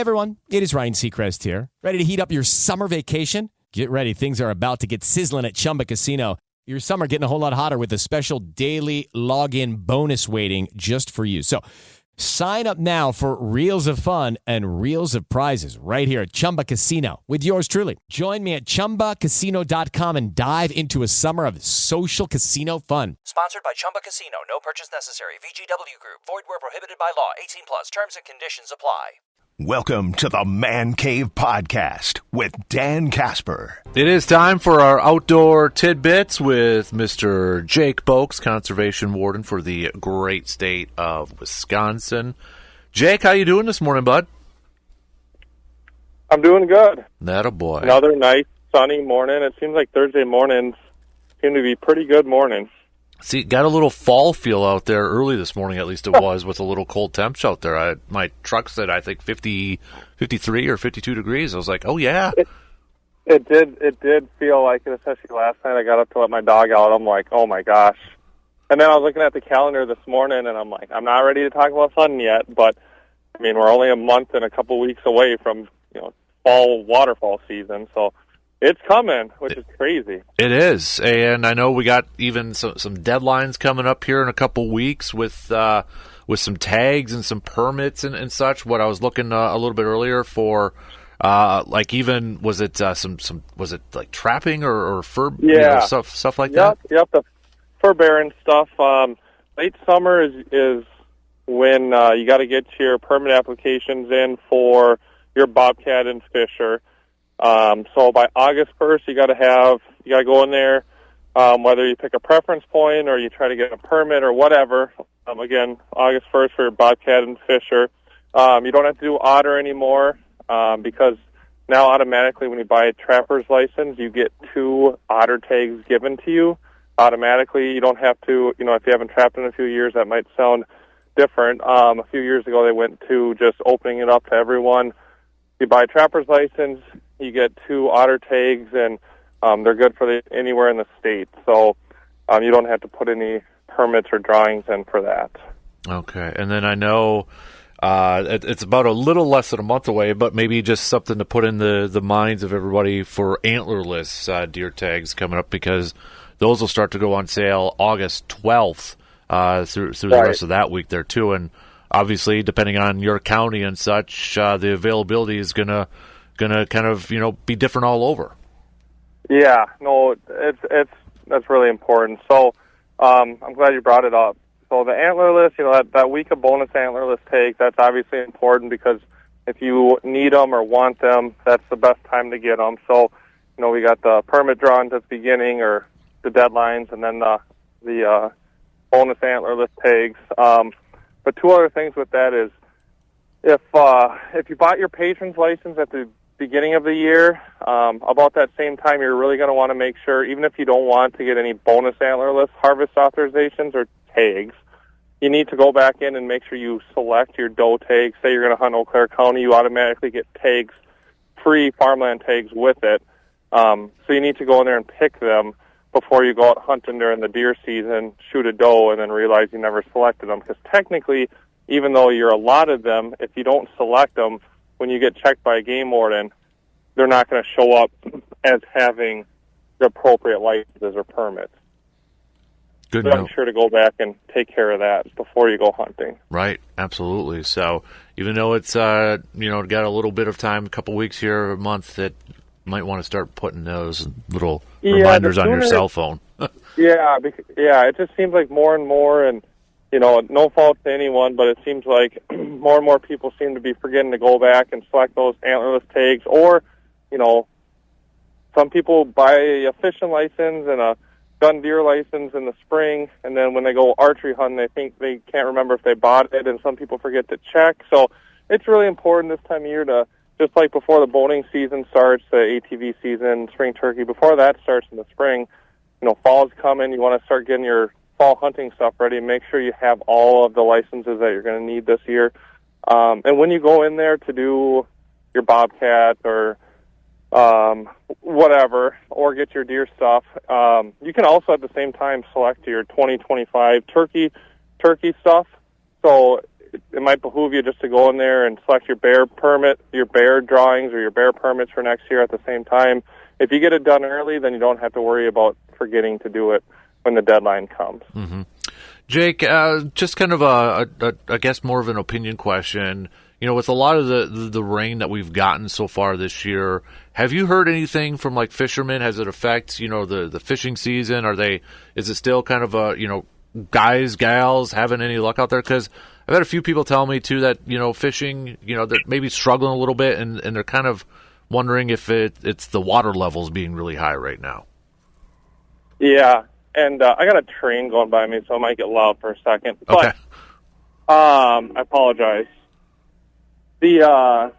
everyone, it is Ryan Seacrest here. Ready to heat up your summer vacation? Get ready, things are about to get sizzling at Chumba Casino. Your summer getting a whole lot hotter with a special daily login bonus waiting just for you. So sign up now for Reels of Fun and Reels of Prizes right here at Chumba Casino with yours truly. Join me at ChumbaCasino.com and dive into a summer of social casino fun. Sponsored by Chumba Casino. No purchase necessary. VGW Group. Void where prohibited by law. 18 plus. Terms and conditions apply. Welcome to the Man Cave Podcast with Dan Casper. It is time for our Outdoor Tidbits with Mr. Jake Bolks, Conservation Warden for the great state of Wisconsin. Jake, how you doing this morning, bud? I'm doing good. That a boy. Another nice, sunny morning. It seems like Thursday mornings seem to be pretty good mornings. See, got a little fall feel out there early this morning, at least it was, with a little cold temps out there. My truck said, I think, 53 or 52 degrees. I was like, oh, yeah. It did feel like it, especially last night. I got up to let my dog out. I'm like, oh, my gosh. And then I was looking at the calendar this morning, and I'm like, I'm not ready to talk about sun yet, but, I mean, we're only a month and a couple weeks away from, fall waterfall season, so it's coming, which is crazy. It is, and I know we got even some deadlines coming up here in a couple weeks with some tags and some permits and such. What I was looking a little bit earlier for, like even was it was it like trapping or fur? Yeah, stuff like that. Yep, the fur bearing stuff. Late summer is when you got to get your permit applications in for your bobcat and fisher. So by August 1st, you got to go in there, whether you pick a preference point or you try to get a permit or whatever. Again, August 1st for bobcat and fisher. You don't have to do otter anymore, because now automatically when you buy a trapper's license, you get 2 otter tags given to you automatically. You don't have to, if you haven't trapped in a few years, that might sound different. A few years ago, they went to just opening it up to everyone. You buy a trapper's license, you get 2 otter tags, and they're good for anywhere in the state. So you don't have to put any permits or drawings in for that. Okay, and then I know it's about a little less than a month away, but maybe just something to put in the minds of everybody for antlerless deer tags coming up, because those will start to go on sale August 12th through the rest of that week there too. And obviously, depending on your county and such, the availability is gonna kind of be different all over. Yeah, no, that's really important. So I'm glad you brought it up. So the antlerless, that week of bonus antlerless tags, that's obviously important, because if you need them or want them, that's the best time to get them. So we got the permit drawings at the beginning, or the deadlines, and then the bonus antlerless tags. But 2 other things with that is, if you bought your patron's license at the beginning of the year, about that same time, you're really going to want to make sure, even if you don't want to get any bonus antlerless harvest authorizations or tags, you need to go back in and make sure you select your doe tags. Say you're going to hunt Eau Claire County, you automatically get tags, free farmland tags with it. So you need to go in there and pick them before you go out hunting during the deer season, shoot a doe, and then realize you never selected them. Because technically, even though you're allotted them, if you don't select them, when you get checked by a game warden, they're not going to show up as having the appropriate licenses or permits. Good. So I'm sure to go back and take care of that before you go hunting. Right, absolutely. So even though it's got a little bit of time, a couple weeks here, a month, that might want to start putting those little reminders on your cell phone. It just seems like more and more, and no fault to anyone, but it seems like more and more people seem to be forgetting to go back and select those antlerless tags, or some people buy a fishing license and a gun deer license in the spring, and then when they go archery hunting, they think they can't remember if they bought it, and some people forget to check. So it's really important this time of year to, just like before the boating season starts, the ATV season, spring turkey, before that starts in the spring, fall's coming, you want to start getting your fall hunting stuff ready, make sure you have all of the licenses that you're going to need this year. And when you go in there to do your bobcat or whatever, or get your deer stuff, you can also at the same time select your 2025 turkey stuff. So it might behoove you just to go in there and select your bear permit, your bear drawings, or your bear permits for next year at the same time. If you get it done early, then you don't have to worry about forgetting to do it when the deadline comes. Mm-hmm. Jake, just kind of I guess more of an opinion question. You know, with a lot of the rain that we've gotten so far this year, have you heard anything from like fishermen? Has it affected, you know, the fishing season? Is it still kind of a, you know, guys, gals having any luck out there? Because I've had a few people tell me too that, you know, fishing, you know, they're maybe struggling a little bit and they're kind of wondering if it's the water levels being really high right now. Yeah, and I got a train going by me, so I might get loud for a second. Okay. But I apologize. The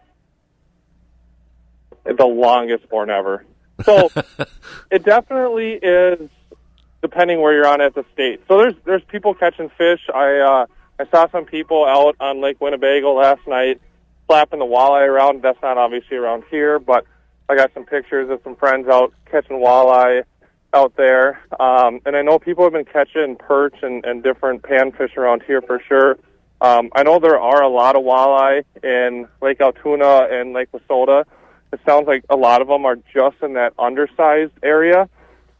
longest born ever. So it definitely is, depending where you're on at the state. So there's people catching fish. I saw some people out on Lake Winnebago last night flapping the walleye around. That's not obviously around here, but I got some pictures of some friends out catching walleye out there. And I know people have been catching perch and different panfish around here for sure. I know there are a lot of walleye in Lake Altoona and Lake Wissota. It sounds like a lot of them are just in that undersized area,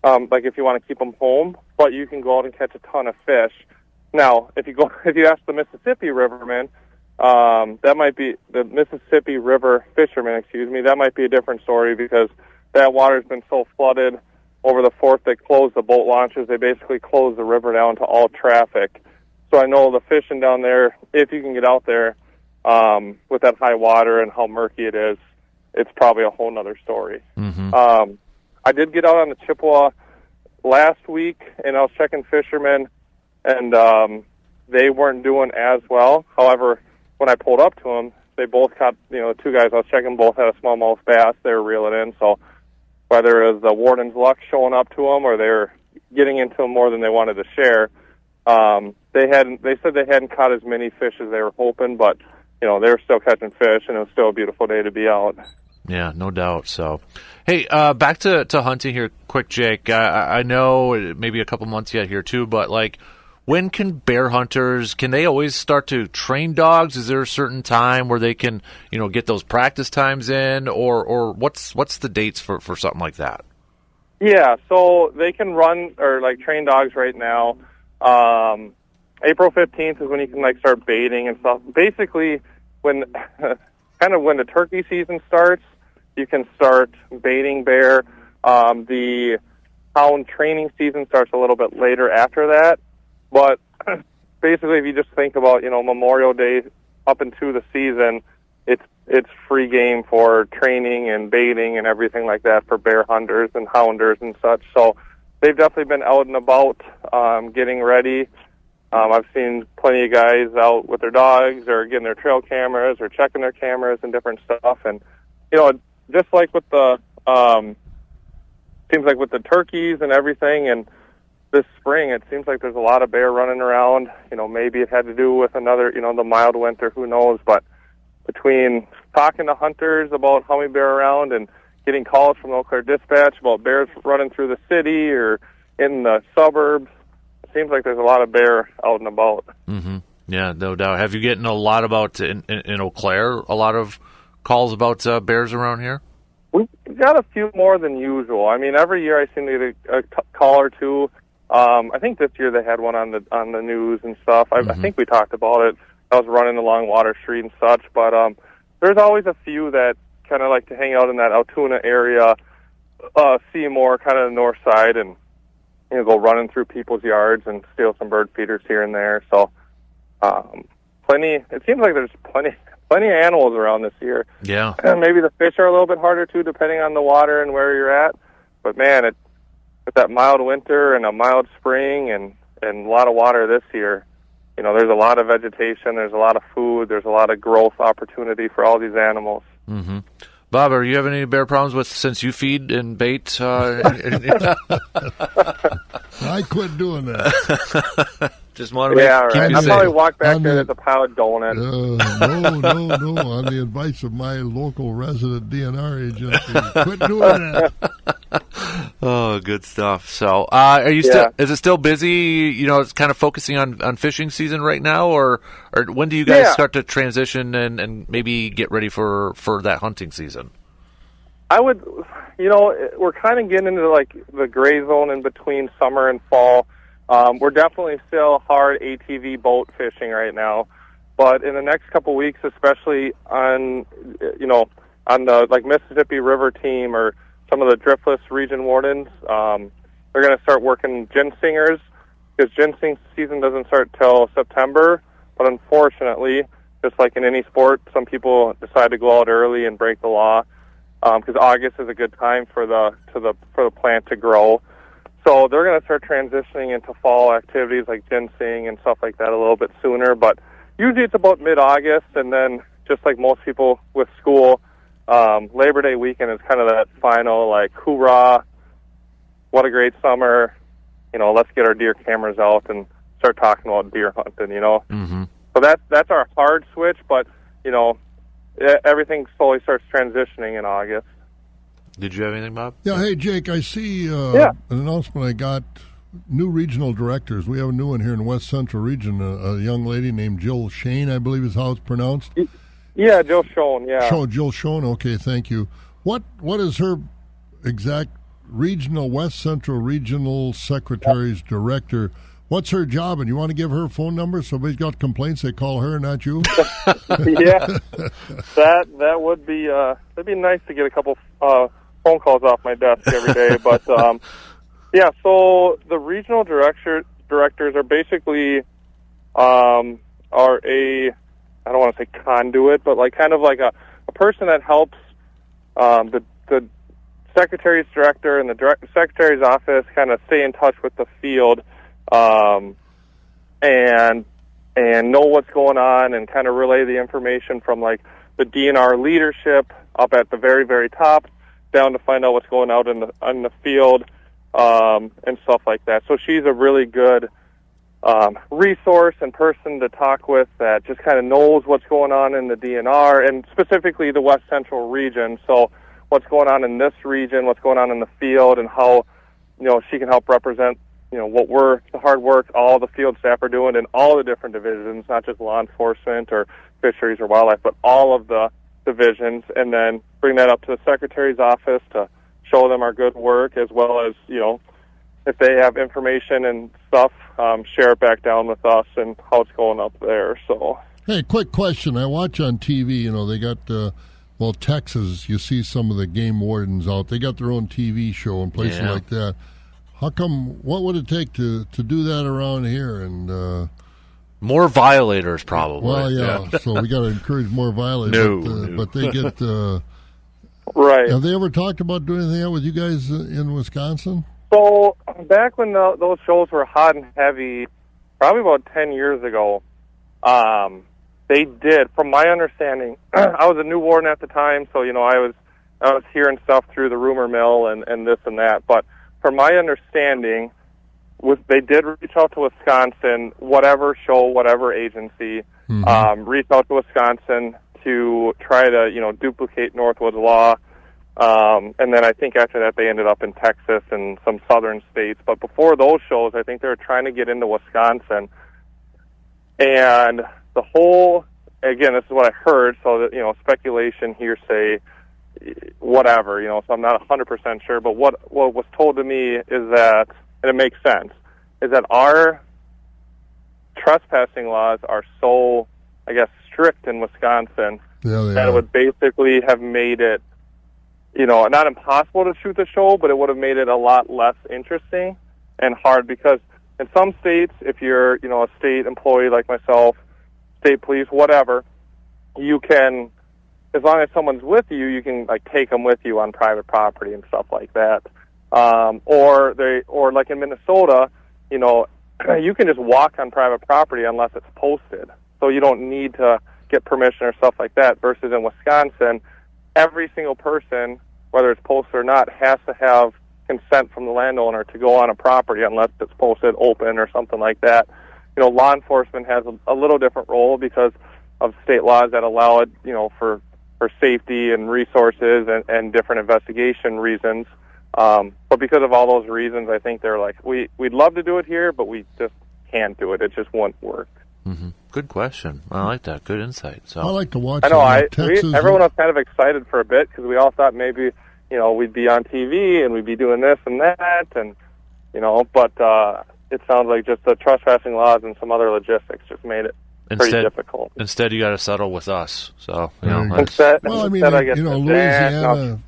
like if you want to keep them home, but you can go out and catch a ton of fish. Now, if you ask the Mississippi rivermen, that might be the Mississippi River fishermen, that might be a different story because that water's been so flooded over the 4th they closed the boat launches. They basically closed the river down to all traffic. So I know the fishing down there, if you can get out there with that high water and how murky it is, it's probably a whole nother story. Mm-hmm. I did get out on the Chippewa last week, and I was checking fishermen, and they weren't doing as well. However, when I pulled up to them, they both caught, the two guys I was checking both had a smallmouth bass. They were reeling in, so whether it was the warden's luck showing up to them or they were getting into them more than they wanted to share, they said they hadn't caught as many fish as they were hoping, but they were still catching fish, and it was still a beautiful day to be out. Yeah, no doubt. So, hey, back to hunting here quick, Jake. I know maybe a couple months yet here too, but like, when can bear hunters, can they always start to train dogs? Is there a certain time where they can, get those practice times in, or what's the dates for something like that? Yeah, so they can run or like train dogs right now. April 15th is when you can start baiting and stuff. Basically, when the turkey season starts, you can start baiting bear. The hound training season starts a little bit later after that. But basically, if you just think about, Memorial Day up into the season, it's free game for training and baiting and everything like that for bear hunters and hounders and such. So they've definitely been out and about getting ready. I've seen plenty of guys out with their dogs or getting their trail cameras or checking their cameras and different stuff. And, just like with the, seems like with the turkeys and everything, and this spring it seems like there's a lot of bear running around. Maybe it had to do with another, the mild winter, who knows. But between talking to hunters about how many bear around and getting calls from Eau Claire Dispatch about bears running through the city or in the suburbs, seems like there's a lot of bear out and about. Mm-hmm. Yeah, no doubt. Have you getting a lot about in Eau Claire? A lot of calls about bears around here? We've got a few more than usual. I mean, every year I seem to get a call or two. I think this year they had one on the news and stuff. I think we talked about it. I was running along Water Street and such, but there's always a few that kind of like to hang out in that Altoona area, Seymour, kind of the north side, and go running through people's yards and steal some bird feeders here and there. So, plenty. It seems like there's plenty of animals around this year. Yeah. And maybe the fish are a little bit harder too, depending on the water and where you're at. But man, with that mild winter and a mild spring and a lot of water this year, there's a lot of vegetation, there's a lot of food, there's a lot of growth opportunity for all these animals. Mm-hmm. Bob, are you having any bear problems since you feed and bait? I quit doing that. Just want to keep you I'll safe. probably walk back there. There's a pile of donuts. No. On the advice of my local resident DNR agent, quit doing that. Oh, good stuff. So, are you still? Is it still busy? You know, it's kind of focusing on fishing season right now, or when do you guys start to transition and maybe get ready for that hunting season? I would, we're kind of getting into like the gray zone in between summer and fall. We're definitely still hard ATV boat fishing right now, but in the next couple weeks, especially on the like Mississippi River team or some of the driftless region wardens, they're going to start working ginsengers because ginseng season doesn't start till September. But unfortunately, just like in any sport, some people decide to go out early and break the law because August is a good time for the plant to grow. So they're going to start transitioning into fall activities like ginseng and stuff like that a little bit sooner. But usually it's about mid-August, and then just like most people with school, Labor Day weekend is kind of that final, like, hoorah, what a great summer, let's get our deer cameras out and start talking about deer hunting, Mm-hmm. So that's our hard switch, but, everything slowly starts transitioning in August. Did you have anything, Bob? Yeah, hey, Jake, I see an announcement I got, new regional directors. We have a new one here in West Central Region, a young lady named Jill Shane, I believe is how it's pronounced. Yeah, Jill Schoen, yeah. Jill Schoen, okay, thank you. What is her exact West Central Regional Secretary's director? What's her job? And you want to give her a phone number? Somebody's got complaints, they call her, not you? Yeah, that would be that'd be nice to get a couple phone calls off my desk every day. But yeah, so the regional directors are basically I don't want to say conduit, but like kind of like a person that helps the secretary's director and the secretary's office kind of stay in touch with the field and know what's going on and kind of relay the information from like the DNR leadership up at the very, very top down to find out what's going out in the field and stuff like that. So she's a really good resource and person to talk with that just kind of knows what's going on in the DNR and specifically the West Central region. So what's going on in this region, what's going on in the field, and how she can help represent what the hard work all the field staff are doing in all the different divisions, not just law enforcement or fisheries or wildlife, but all of the divisions, and then bring that up to the secretary's office to show them our good work as well as if they have information and stuff, share it back down with us and how it's going up there. So, hey, quick question. I watch on TV, they got, Texas, you see some of the game wardens out. They got their own TV show and places like that. How come, what would it take to do that around here? And more violators, probably. Well, yeah. So we got to encourage more violators. But they get... right. Have they ever talked about doing anything with you guys in Wisconsin? So back when those shows were hot and heavy, probably about 10 years ago, they did. From my understanding, I was a new warden at the time, so I was hearing stuff through the rumor mill and this and that. But from my understanding, they did reach out to Wisconsin, whatever show, whatever agency, reached out to Wisconsin to try to duplicate Northwood's law. And then I think after that they ended up in Texas and some southern states. But before those shows, I think they were trying to get into Wisconsin. And the whole, again, this is what I heard, so that, speculation, hearsay, whatever, so I'm not 100% sure. But what was told to me is that, and it makes sense, is that our trespassing laws are so, I guess, strict in Wisconsin that it would basically have made it, not impossible to shoot the show, but it would have made it a lot less interesting and hard because in some states, if you're, a state employee like myself, state police, whatever, you can, as long as someone's with you, you can like take them with you on private property and stuff like that. Or like in Minnesota, you can just walk on private property unless it's posted. So you don't need to get permission or stuff like that. Versus in Wisconsin, every single person, whether it's posted or not, has to have consent from the landowner to go on a property unless it's posted open or something like that. Law enforcement has a little different role because of state laws that allow it, for safety and resources and different investigation reasons. But because of all those reasons, I think they're like, we'd love to do it here, but we just can't do it. It just won't work. Mm-hmm. Good question. I like that. Good insight. So I like to watch. I know. Everyone was kind of excited for a bit because we all thought maybe we'd be on TV and we'd be doing this and that, and but it sounds like just the trespassing laws and some other logistics just made it pretty difficult. Instead, you got to settle with us. So Instead, I guess Louisiana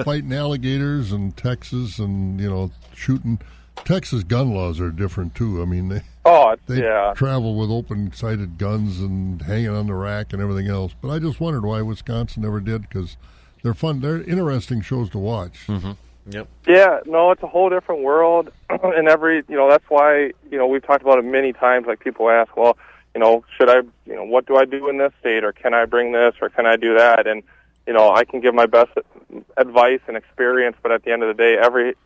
fighting alligators and Texas and shooting. Texas gun laws are different too. I mean, they travel with open-sighted guns and hanging on the rack and everything else. But I just wondered why Wisconsin never did, because they're fun. They're interesting shows to watch. Mm-hmm. Yep. Yeah, no, it's a whole different world, and that's why we've talked about it many times. Like people ask, well, should I, what do I do in this state, or can I bring this, or can I do that? And I can give my best advice and experience, but at the end of the day,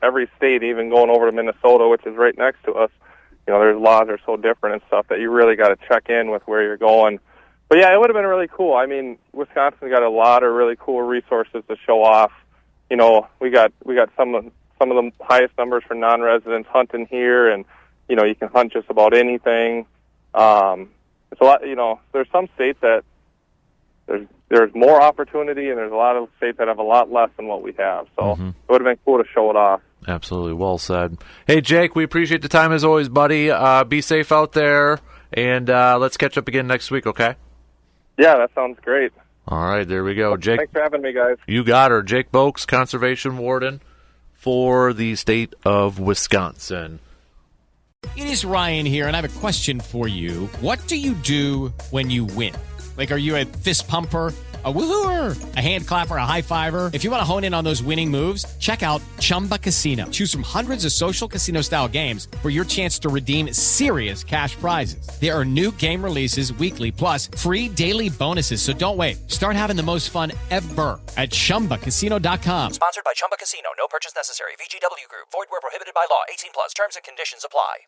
every state, even going over to Minnesota, which is right next to us, there's laws are so different and stuff that you really got to check in with where you're going. But yeah, it would have been really cool. I mean, Wisconsin's got a lot of really cool resources to show off. We got some of the highest numbers for non-residents hunting here, and you can hunt just about anything. It's a lot. There's some states that there's more opportunity, and there's a lot of states that have a lot less than what we have. So It would have been cool to show it off. Absolutely. Well said. Hey, Jake, we appreciate the time as always, buddy. Be safe out there, and let's catch up again next week, okay? Yeah, that sounds great. All right, there we go. Jake, thanks for having me, guys. You got her. Jake Bolks, Conservation Warden for the state of Wisconsin. It is Ryan here, and I have a question for you. What do you do when you win? Like, are you a fist pumper, a woohooer, a hand clapper, a high fiver? If you want to hone in on those winning moves, check out Chumba Casino. Choose from hundreds of social casino-style games for your chance to redeem serious cash prizes. There are new game releases weekly, plus free daily bonuses. So don't wait. Start having the most fun ever at ChumbaCasino.com. Sponsored by Chumba Casino. No purchase necessary. VGW Group. Void where prohibited by law. 18+. Terms and conditions apply.